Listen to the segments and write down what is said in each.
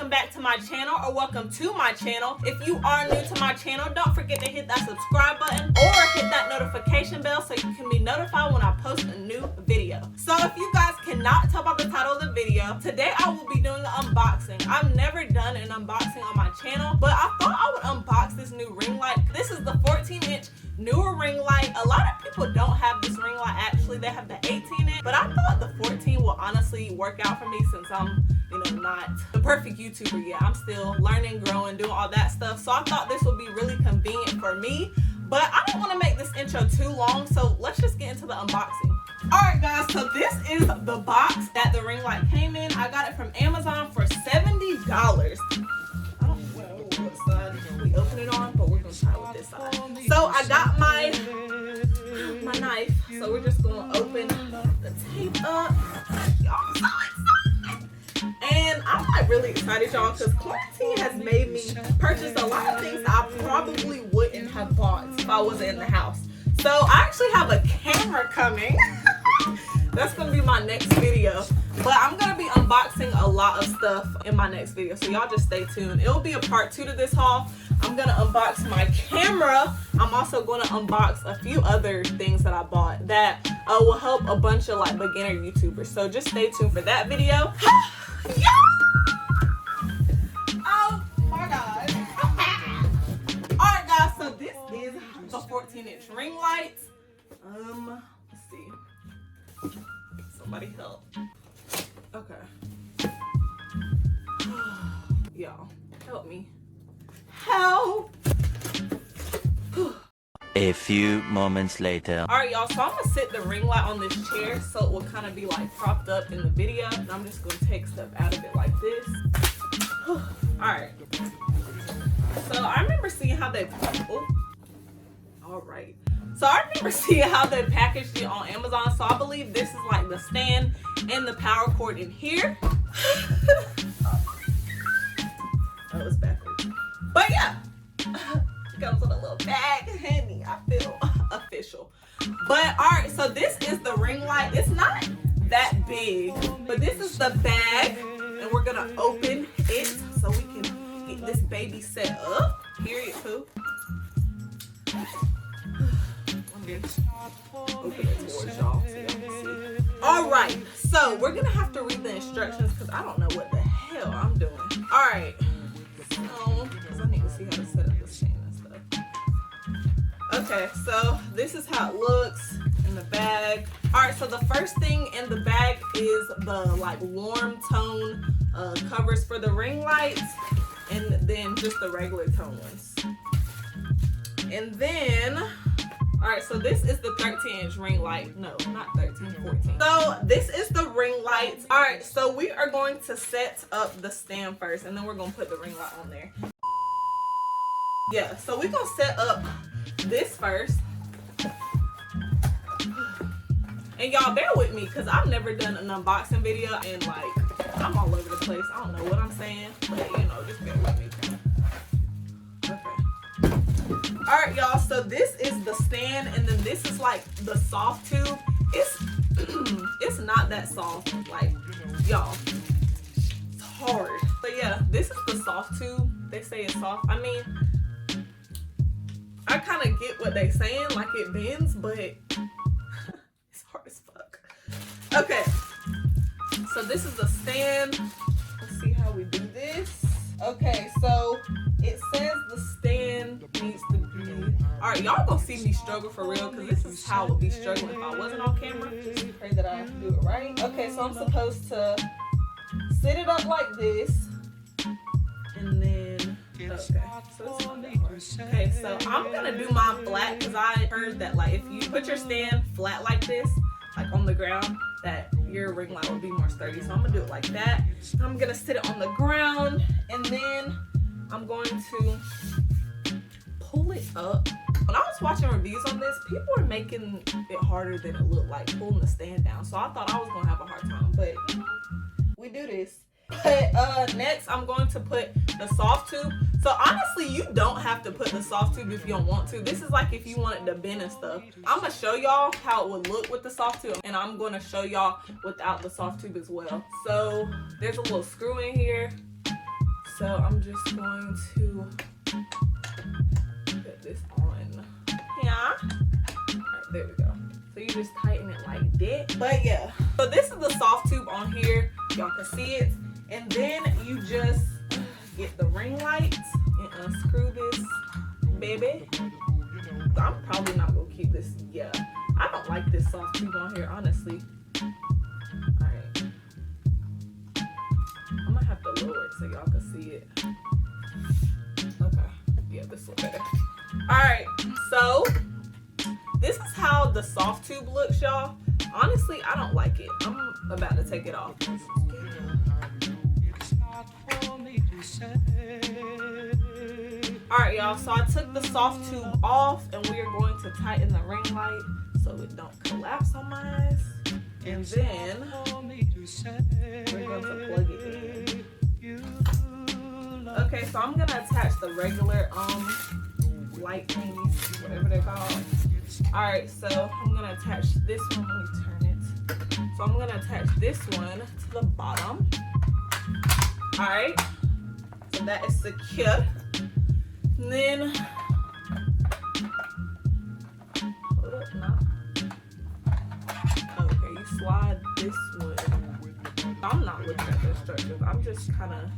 welcome back to my channel, or welcome to my channel. If you are new to my channel, don't forget to hit that subscribe button or hit that notification bell so you can be notified when I post a new video. So if you guys cannot tell by the title of the video, today I will be doing an unboxing. I've never done an unboxing on my channel, but I thought I would unbox this new ring light. This is the 14-inch Neewer ring light. A lot of people don't have this ring light. Actually, they have the 18-inch, but I thought the 14 will honestly work out for me since I'm, not the perfect YouTuber yet. I'm still learning, growing, doing all that stuff. So I thought this would be really convenient for me, but I don't want to make this intro too long, so let's just get into the unboxing. Alright guys, so this is the box that the ring light came in. I got it from Amazon for $70. I don't know what side we open it on, but we're gonna try with this side. So I got my knife, so we're just gonna open the tape up. Y'all, I'm so excited! And I'm like really excited, y'all, because quarantine has made me purchase a lot of things I probably wouldn't have bought if I wasn't in the house. So I actually have a camera coming. That's gonna be my next video, but I'm gonna be unboxing a lot of stuff in my next video, so y'all just stay tuned. It'll be a part 2 to this haul. I'm gonna unbox my camera. I'm also gonna unbox a few other things that I bought that will help a bunch of like beginner YouTubers, so just stay tuned for that video. Yeah! Oh my god. Alright guys, so this is the 14-inch ring light. Let's see. Somebody help. Okay. Y'all, help me. Help! A few moments later. Alright y'all, so I'm gonna sit the ring light on this chair so it will kind of be like propped up in the video, and I'm just gonna take stuff out of it like this. Alright. So I remember seeing how they Alright. So I remember seeing how they packaged it on Amazon, so I believe this is like the stand and the power cord in here. That was backwards. But yeah. Comes with a little bag, honey. I feel official. But alright, so this is the ring light. It's not that big, but this is the bag, and we're gonna open it so we can get this baby set up. Period, poo. Open it towards y'all so y'all can see. Alright, so we're gonna have to read the instructions because I don't know what the hell I'm doing. Alright, so because I need to see how to set up the stand. Okay, so this is how it looks in the bag. Alright, so the first thing in the bag is the like warm tone covers for the ring lights, and then just the regular tone ones. And then, alright, so this is the 13-inch ring light. No, not 13, 14. So this is the ring light. Alright, so we are going to set up the stand first, and then we're going to put the ring light on there. Yeah, so we're going to set up this first. And y'all bear with me because I've never done an unboxing video, and like I'm all over the place. I don't know what I'm saying, but just bear with me. Okay. Alright y'all, so this is the stand, and then this is like the soft tube. It's not that soft, like y'all. It's hard. But yeah, this is the soft tube. They say it's soft. I mean, I kind of get what they saying, like it bends, but it's hard as fuck. Okay, so this is the stand. Let's see how we do this. Okay, so it says the stand needs to be... Alright, y'all gonna see me struggle for real, because this is how I would be struggling if I wasn't on camera. Just pray that I do it right. Okay, so I'm supposed to sit it up like this, and then... Okay, so it's not that hard. Okay, so I'm gonna do mine flat because I heard that like if you put your stand flat like this, like on the ground, that your ring light will be more sturdy. So I'm gonna do it like that. I'm gonna sit it on the ground, and then I'm going to pull it up. When I was watching reviews on this, people were making it harder than it looked, like pulling the stand down. So I thought I was gonna have a hard time, but we do this. But next I'm going to put the soft tube. So honestly, you don't have to put the soft tube if you don't want to. This is like if you want it to bend and stuff. I'm gonna show y'all how it would look with the soft tube, and I'm gonna show y'all without the soft tube as well. So there's a little screw in here. so I'm just going to put this on here. Alright, there we go. So you just tighten it like that. But yeah, so this is the soft tube on here. Y'all can see it. And then you just get the ring light and unscrew this baby. I'm probably not gonna keep this. Yeah, I don't like this soft tube on here, honestly. Alright, I'm gonna have to lower it so y'all can see it. Okay, yeah, this looks better. Alright, so this is how the soft tube looks, y'all. Honestly, I don't like it. I'm about to take it off. Alright, y'all, so I took the soft tube off and we are going to tighten the ring light so it don't collapse on my eyes. And then we're going to plug it in. Okay, so I'm gonna attach the regular light thingies, whatever they're called. Alright, so I'm gonna attach this one. Let me turn it. So I'm gonna attach this one to the bottom. Alright, so that is secure. And then, hold up now. Okay, you slide this one. I'm not looking at the instructions. I'm just kind of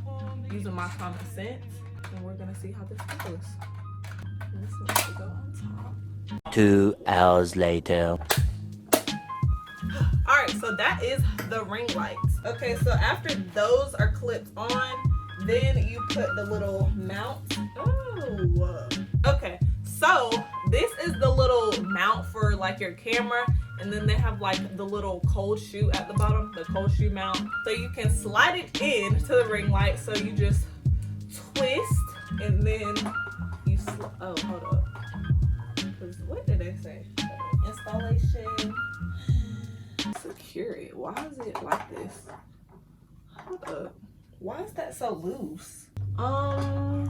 using my common sense. And we're gonna see how this goes. This needs to go on top. 2 hours later. Alright, so that is the ring lights. Okay, so after those are clipped on, then you put the little mount. Oh, okay. So this is the little mount for like your camera, and then they have like the little cold shoe at the bottom, the cold shoe mount. So you can slide it in to the ring light. So you just twist, and then you oh, hold up. What did they say? Installation. Secure it. Why is it like this? Hold up. Why is that so loose? I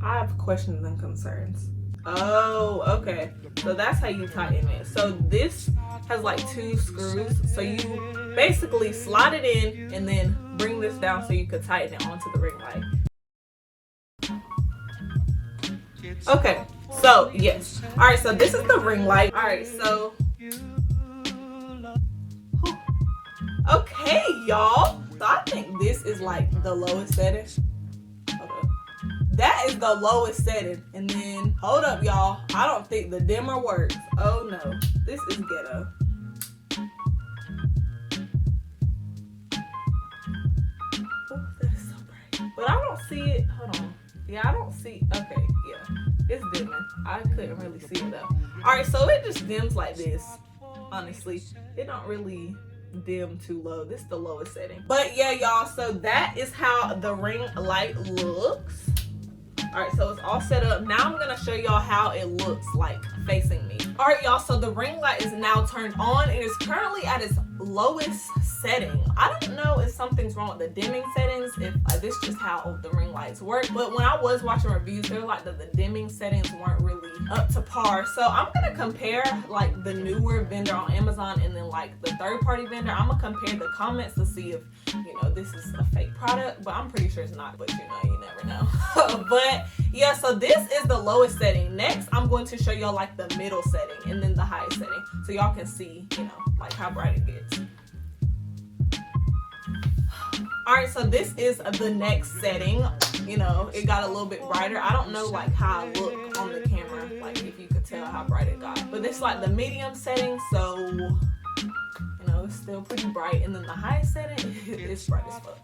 have questions and concerns. Oh, okay. So that's how you tighten it. So this has like 2 screws. So you basically slide it in and then bring this down so you could tighten it onto the ring light. Okay, so yes. All right, so this is the ring light. All right, so okay, y'all. So I think this is like the lowest setting. Hold up. That is the lowest setting. And then, hold up, y'all. I don't think the dimmer works. Oh no, this is ghetto. Oh, that is so bright. But I don't see it. Hold on. Yeah, I don't see. Okay, yeah. It's dimming. I couldn't really see it though. Alright, so it just dims like this. Honestly, it don't really dim too low. This is the lowest setting. But yeah, y'all, so that is how the ring light looks. Alright, so it's all set up. Now I'm gonna show y'all how it looks like facing me. Alright, y'all, so the ring light is now turned on. It is currently at its lowest setting. I don't know if something's wrong with the dimming settings, if this is just how the ring lights work, but when I was watching reviews, they were like that the dimming settings weren't really up to par. So I'm gonna compare like the Neewer vendor on Amazon and then like the third-party vendor. I'm gonna compare the comments to see if, you know, this is a fake product, but I'm pretty sure it's not, but you know, you never know. But yeah, so this is the lowest setting. Next, I'm going to show y'all like the middle setting and then the highest setting, so y'all can see, you know, like how bright it gets. Alright, so this is the next setting. You know, it got a little bit brighter. I don't know like how I look on the camera, like if you could tell how bright it got. But this is like the medium setting, so you know, it's still pretty bright. And then the highest setting, it's bright as fuck.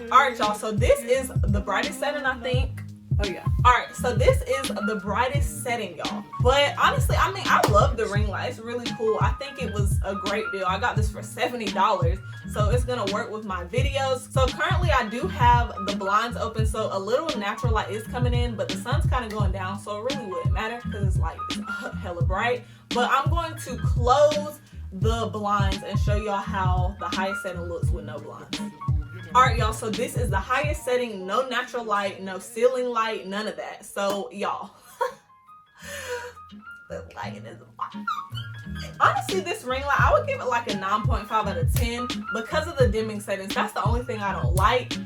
Alright, y'all, so this is the brightest setting, I think. Oh yeah. Alright, so this is the brightest setting, y'all. But honestly, I mean, I love the ring light. It's really cool. I think it was a great deal. I got this for $70, so it's gonna work with my videos. So currently I do have the blinds open, so a little natural light is coming in, but the sun's kind of going down, so it really wouldn't matter because it's like hella bright. But I'm going to close the blinds and show y'all how the highest setting looks with no blinds. Alright, y'all, so this is the highest setting, no natural light, no ceiling light, none of that. So y'all, the light is Honestly, this ring light, I would give it like a 9.5 out of 10 because of the dimming settings. That's the only thing I don't like.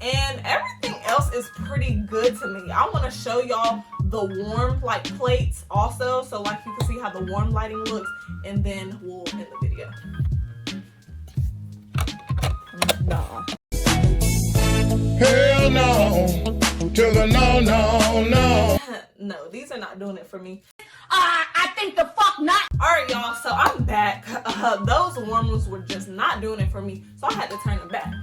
And everything else is pretty good to me. I want to show y'all the warm like plates also, so like you can see how the warm lighting looks, and then we'll end the video. No. Hell no, to the no, no, no. No, these are not doing it for me. I think the fuck not. Alright y'all, so I'm back. Those warm ones were just not doing it for me, so I had to turn them back.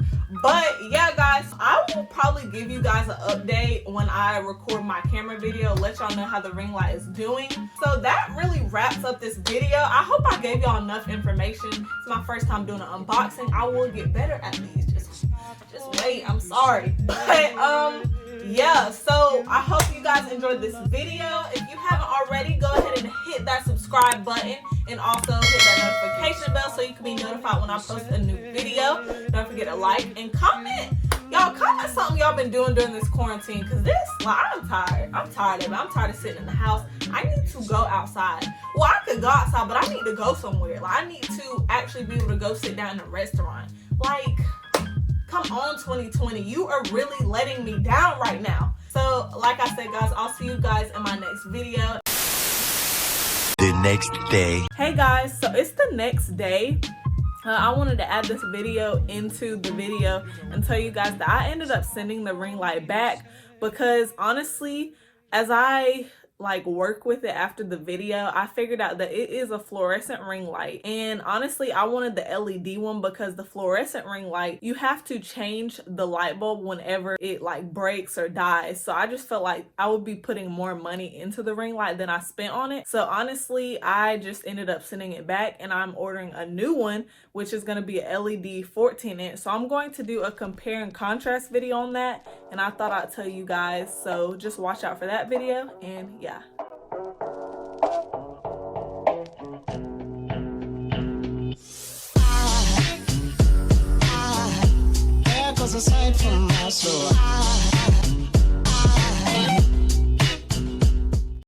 But yeah guys, I will probably give you guys an update when I record my camera video, let y'all know how the ring light is doing. So that really wraps up this video. I hope I gave y'all enough information. It's my first time doing an unboxing. I will get better at these. Just wait, I'm sorry. But yeah, so I hope you guys enjoyed this video. If you haven't already, go ahead and hit that subscribe button and also hit that notification bell so you can be notified when I post a new video. Don't forget to like and comment. Y'all comment something y'all been doing during this quarantine, because this, like, I'm tired of it. I'm tired of sitting in the house. I need to go outside. Well, I could go outside, but I need to go somewhere. Like, I need to actually be able to go sit down in a restaurant. Like, come on 2020, you are really letting me down right now. So like I said guys, I'll see you guys in my next video. The next day. Hey guys, so it's the next day. I wanted to add this video into the video and tell you guys that I ended up sending the ring light back because honestly, as I like work with it after the video, I figured out that it is a fluorescent ring light, and honestly I wanted the LED one because the fluorescent ring light, you have to change the light bulb whenever it like breaks or dies. So I just felt like I would be putting more money into the ring light than I spent on it. So honestly, I just ended up sending it back, and I'm ordering a new one, which is going to be a LED 14 inch. So I'm going to do a compare and contrast video on that, and I thought I'd tell you guys, so just watch out for that video. And yeah. There goes a sight from my soul.